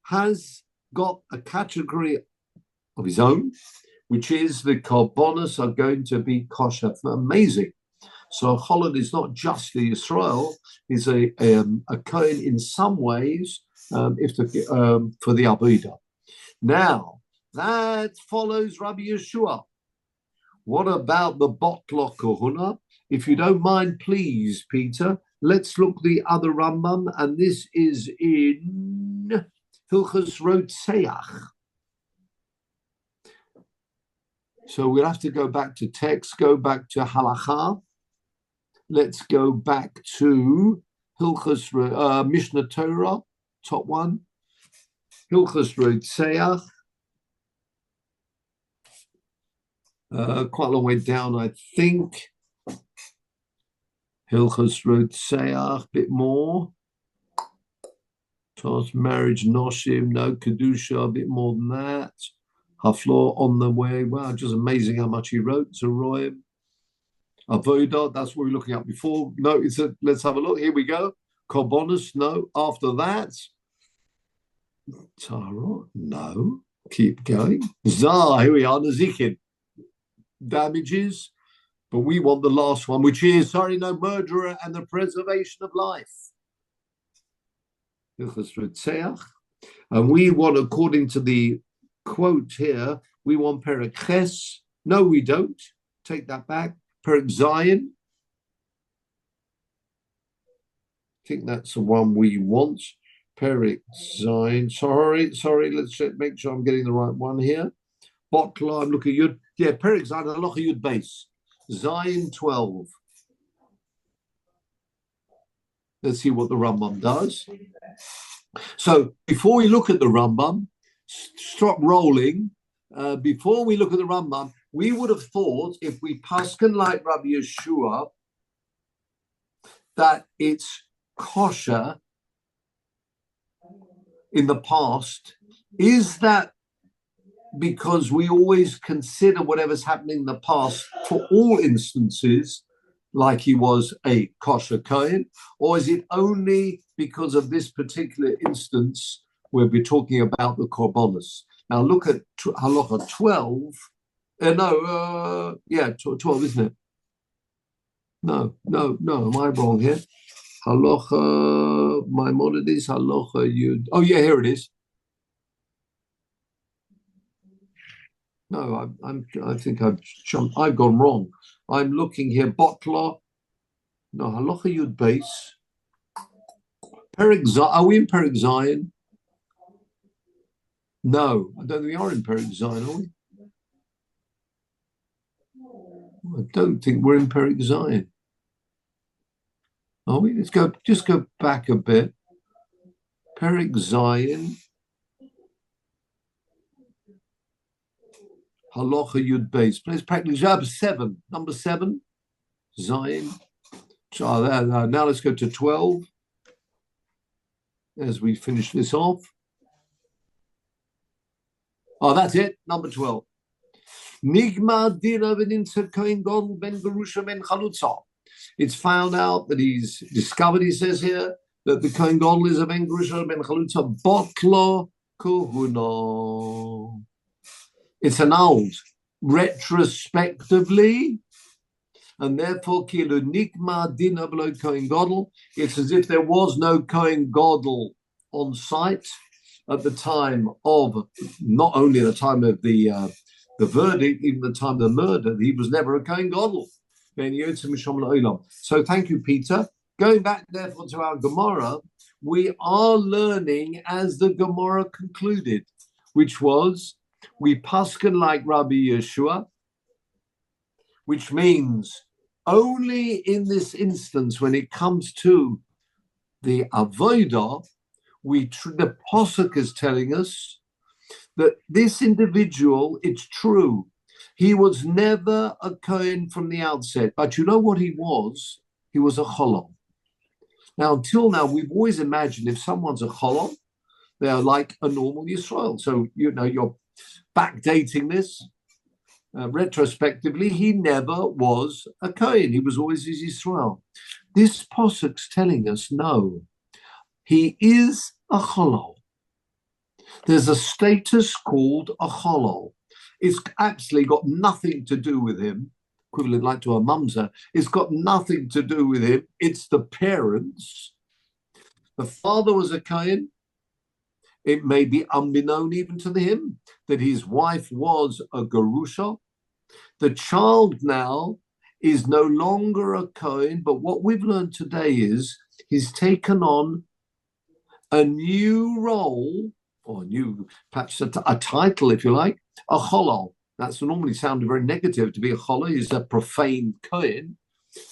Speaker 1: has got a category of his own, which is the korbanos are going to be kosher. Amazing. So cholol is not just the Yisrael; is a kohen in some ways, for the avodah. Now that follows Rabbi Yeshua. What about the botlok kohuna? If you don't mind, please, Peter, let's look the other Rambam, and this is in Hilchos Rotzeach. So we'll have to go back to text, go back to halacha. Let's go back to Hilchos Mishnah Torah, top one. Hilchos Rotzeach. Quite a long way down, I think. Hilchos Rotzeach, bit more. Towards marriage, noshim, no kedusha, a bit more than that. Haflor on the way. Wow, just amazing how much he wrote. Zeroim, avodah. That's what we were looking at before. No, let's have a look. Here we go. Korbanos. No. After that, Tara. No. Keep going. Zah. Here we are. Nazikin. Damages. But we want the last one, which is no murderer and the preservation of life. And we want, according to the quote here, we want Perek Ches. No, we don't. Take that back. Perek Zion. I think that's the one we want. Perek Zion. Sorry. Let's make sure I'm getting the right one here. Botla, I'm looking at Yud. Yeah, Perek Zion, Halacha Yud Beis. Zion 12. Let's see what the Rambam does. So before we look at the Rambam, stop rolling. Before we look at the Rambam, we would have thought, if we paskin like Rabbi Yeshua, that it's kosher in the past. Is that because we always consider whatever's happening in the past for all instances like he was a kosher Kohen, or is it only because of this particular instance where we're talking about the korbanos? Now look at halacha 12. 12, isn't it? No, am I wrong here? Halacha, Maimonides, halacha Yud. Oh yeah, here it is. No, I think I've jumped. I've gone wrong. I'm looking here. Botla. No, halacha yud base. Are we in Perik Zion? No, I don't think we are in Perik Zion, are we? I don't think we're in Perik Zion. Are we? Let's just go back a bit. Perik Zion. Halacha Yud Beis. Please practically Jab 7. Number 7. Zion. So now let's go to 12. As we finish this off. Oh, that's it. Number 12. Nigma dina v'nintzad kohen gadol ben gerusha ben chalutza. It's found out that he's discovered, he says here, that the kohen gadol is a ben gerusha ben chalutza botlo kuhuna. It's annulled retrospectively, and therefore kilu nigma dina below kohen gadol. It's as if there was no kohen gadol on site at the time of, not only the time of the verdict, even the time of the murder. He was never a kohen gadol. So thank you, Peter. Going back therefore to our Gemara, we are learning as the Gemara concluded, which was we paskin like Rabbi Yeshua, which means only in this instance when it comes to the avodah, the Pasuk is telling us that this individual, it's true, he was never a Kohen from the outset. But you know what he was? He was a Cholon. Now, until now, we've always imagined if someone's a Cholon, they're like a normal Yisrael. So, you're backdating this. Retrospectively, he never was a Kohen. He was always his Yisrael. This Pasuk's telling us, no, he is a Cholol. There's a status called a Cholol. It's actually got nothing to do with him, equivalent like to a mamzer. It's got nothing to do with him. It's the parents. The father was a Kohen. It may be unbeknown even to him that his wife was a Gerusha. The child now is no longer a Kohen, but what we've learned today is he's taken on a new role, or perhaps a title, if you like, a Cholol. That's normally sounded very negative. To be a Cholol is a profane Kohen,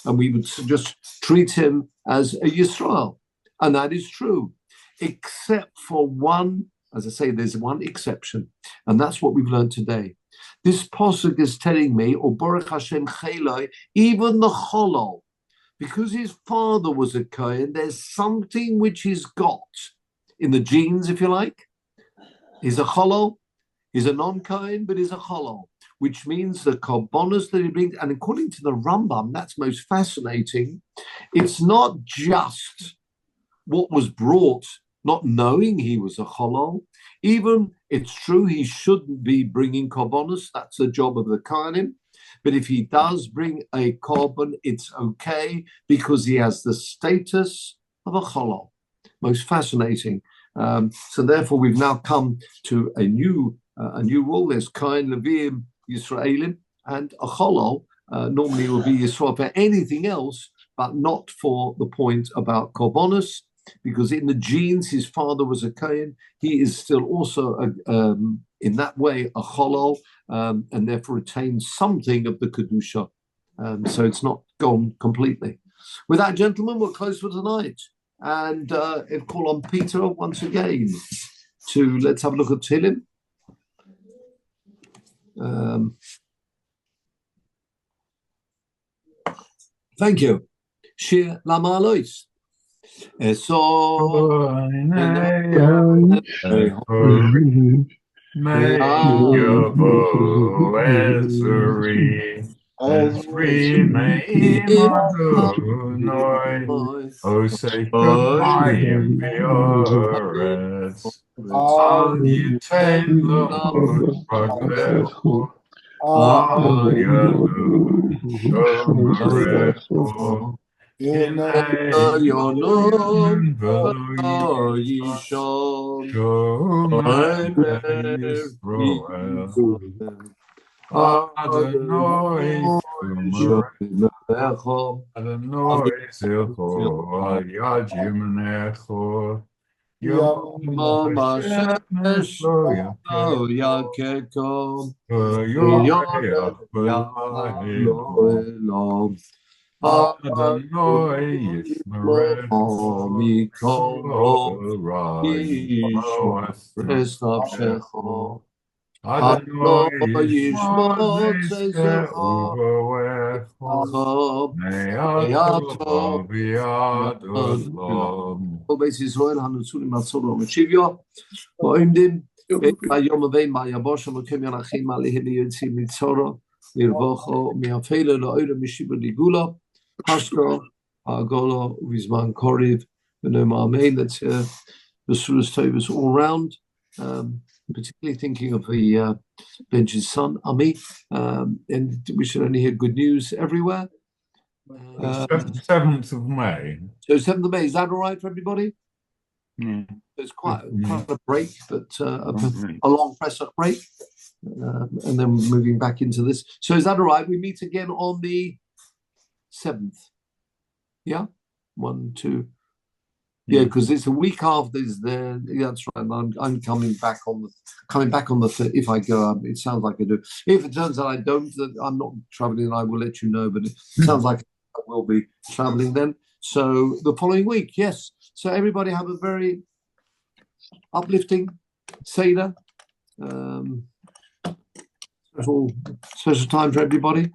Speaker 1: and we would just treat him as a Yisrael. And that is true, except for one, as I say, there's one exception, and that's what we've learned today. This Pasuk is telling me, or Baruch Hashem Cheloi, even the Cholol, because his father was a Kohen, there's something which he's got in the genes, if you like. He's a Cholol, he's a non-Kohen, but he's a Cholol, which means the korbanos that he brings, and according to the Rambam, that's most fascinating, it's not just what was brought, not knowing he was a Cholol. Even, it's true, he shouldn't be bringing korbanos, that's the job of the Kohanim. But if he does bring a korban, it's okay because he has the status of a Cholol. Most fascinating. So therefore, we've now come to a new rule. There's Kohen, Leviim, Yisraelim, and a Cholol. Normally it will be Yisrael for anything else, but not for the point about korbanos, because in the genes his father was a Kohen. He is still also in that way a Cholol, and therefore retains something of the Kedusha. So it's not gone completely. With that, gentlemen, we're close for tonight. And I'll call on Peter once again let's have a look at Tehillim. Thank you. Shiur Lamalois.
Speaker 3: Ezri Me'imodunoi Osei Kamayim V'Yoretz Al Yitain Lo Rakechu Al Yadu Shomerechu Kinei Yonon V'Lo Yishon Shomer Yisroel. Adonai
Speaker 1: Shomerecho,
Speaker 3: Adonai Zilcho Al Yad Yimnecho Yom Hashemesh Lo
Speaker 1: Yakeko,
Speaker 3: Yoreach B'Lahecho
Speaker 1: Elohim,
Speaker 3: Adonai Yishmerecho
Speaker 1: Mikol
Speaker 3: Rai
Speaker 1: Yishmo
Speaker 3: Yishmoeth
Speaker 1: Nafshecho,
Speaker 3: Adonai
Speaker 1: Yishmo
Speaker 3: Yishmo Nezechu Me'atov Yad Olam.
Speaker 1: Beis Yisrael Hanutzuni Matzoro Meshivyo Moimdim Bayom Avei Mayabosha Mokem Yanachim Alehim Yitzi Mitzoro Nirvocho Miafele Lo'oda Mishiba Ligula Hashko Agolo Vizman Koriv Benoma Amein. That's the Surah's Tovus all round. Particularly thinking of the Benji's son Ami, and we should only hear good news everywhere.
Speaker 3: 7th of May.
Speaker 1: So 7th of May, is that all right for everybody?
Speaker 2: Yeah.
Speaker 1: It's quite a break, but a long press up break, and then moving back into this. So is that all right? We meet again on the 7th. Yeah, 1, 2. Yeah, because it's a week after. Yeah, that's right. I'm coming back on the if I go. It sounds like I do. If it turns out I don't, I'm not traveling. I will let you know. But it sounds like I will be traveling then. So the following week, yes. So everybody have a very uplifting Seder. Special time for everybody,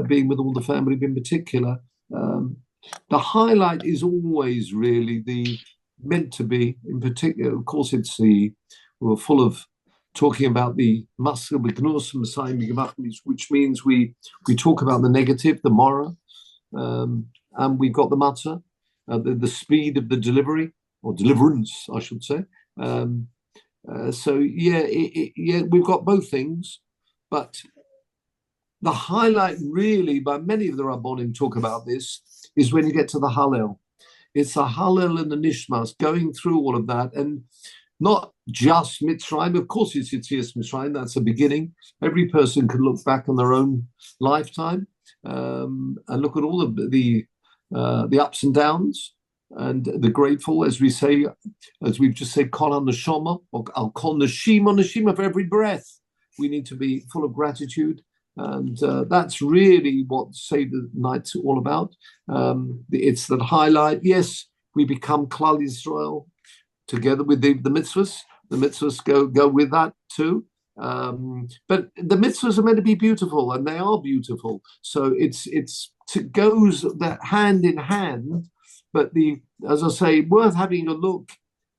Speaker 1: being with all the family in particular. The highlight is always really meant to be, in particular, of course, we're full of talking about the masker, which means we talk about the negative, the mora, and we've got the matzah, the speed of the delivery, or deliverance, I should say. So we've got both things, but the highlight really, by many of the Rabbonim talk about this, is when you get to the Hallel. It's the Hallel and the Nishmas, going through all of that, and not just Mitzrayim. Of course, it's Yetzias Mitzrayim. That's the beginning. Every person can look back on their own lifetime and look at all of the ups and downs and the grateful, as we say, as we've just said, Kol HaNeshama, or Al Kol Neshima for every breath. We need to be full of gratitude. And that's really what Seder Night's all about. It's that highlight. Yes, we become Klal Yisrael together with the mitzvahs. The mitzvahs go with that too. But the mitzvahs are meant to be beautiful, and they are beautiful. So it goes that hand in hand. But as I say, worth having a look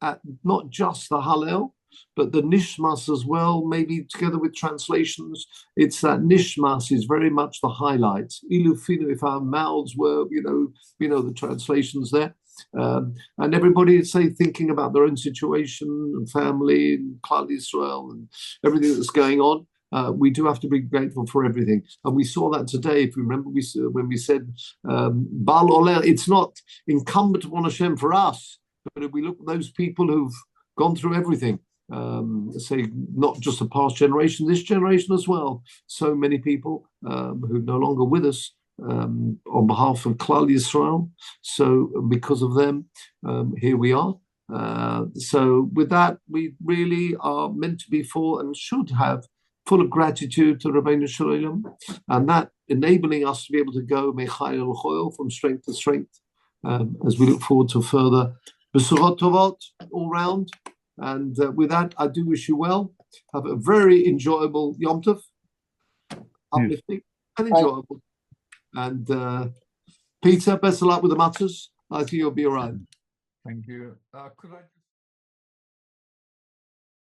Speaker 1: at not just the Hallel, but the Nishmas as well, maybe together with translations. It's that Nishmas is very much the highlight. Ilufinu, if our mouths were, the translations there. And everybody, say, thinking about their own situation and family and Klal Yisrael and everything that's going on. We do have to be grateful for everything. And we saw that today, if you remember, when we said, Bal Oler, it's not incumbent upon Hashem for us, but if we look at those people who've gone through everything, say not just the past generation, this generation as well. So many people who are no longer with us on behalf of Klal Yisrael. So because of them, here we are. So with that, we really are meant to be full and should have full of gratitude to Rabbeinu Shalom, and that enabling us to be able to go Mechayel Choil from strength to strength as we look forward to further Besurot Tovot all round. And with that, I do wish you well. Have a very enjoyable Yom Tov, uplifting and enjoyable. And Peter, best of luck with the matters. I think you'll be all right.
Speaker 3: Thank you. Could I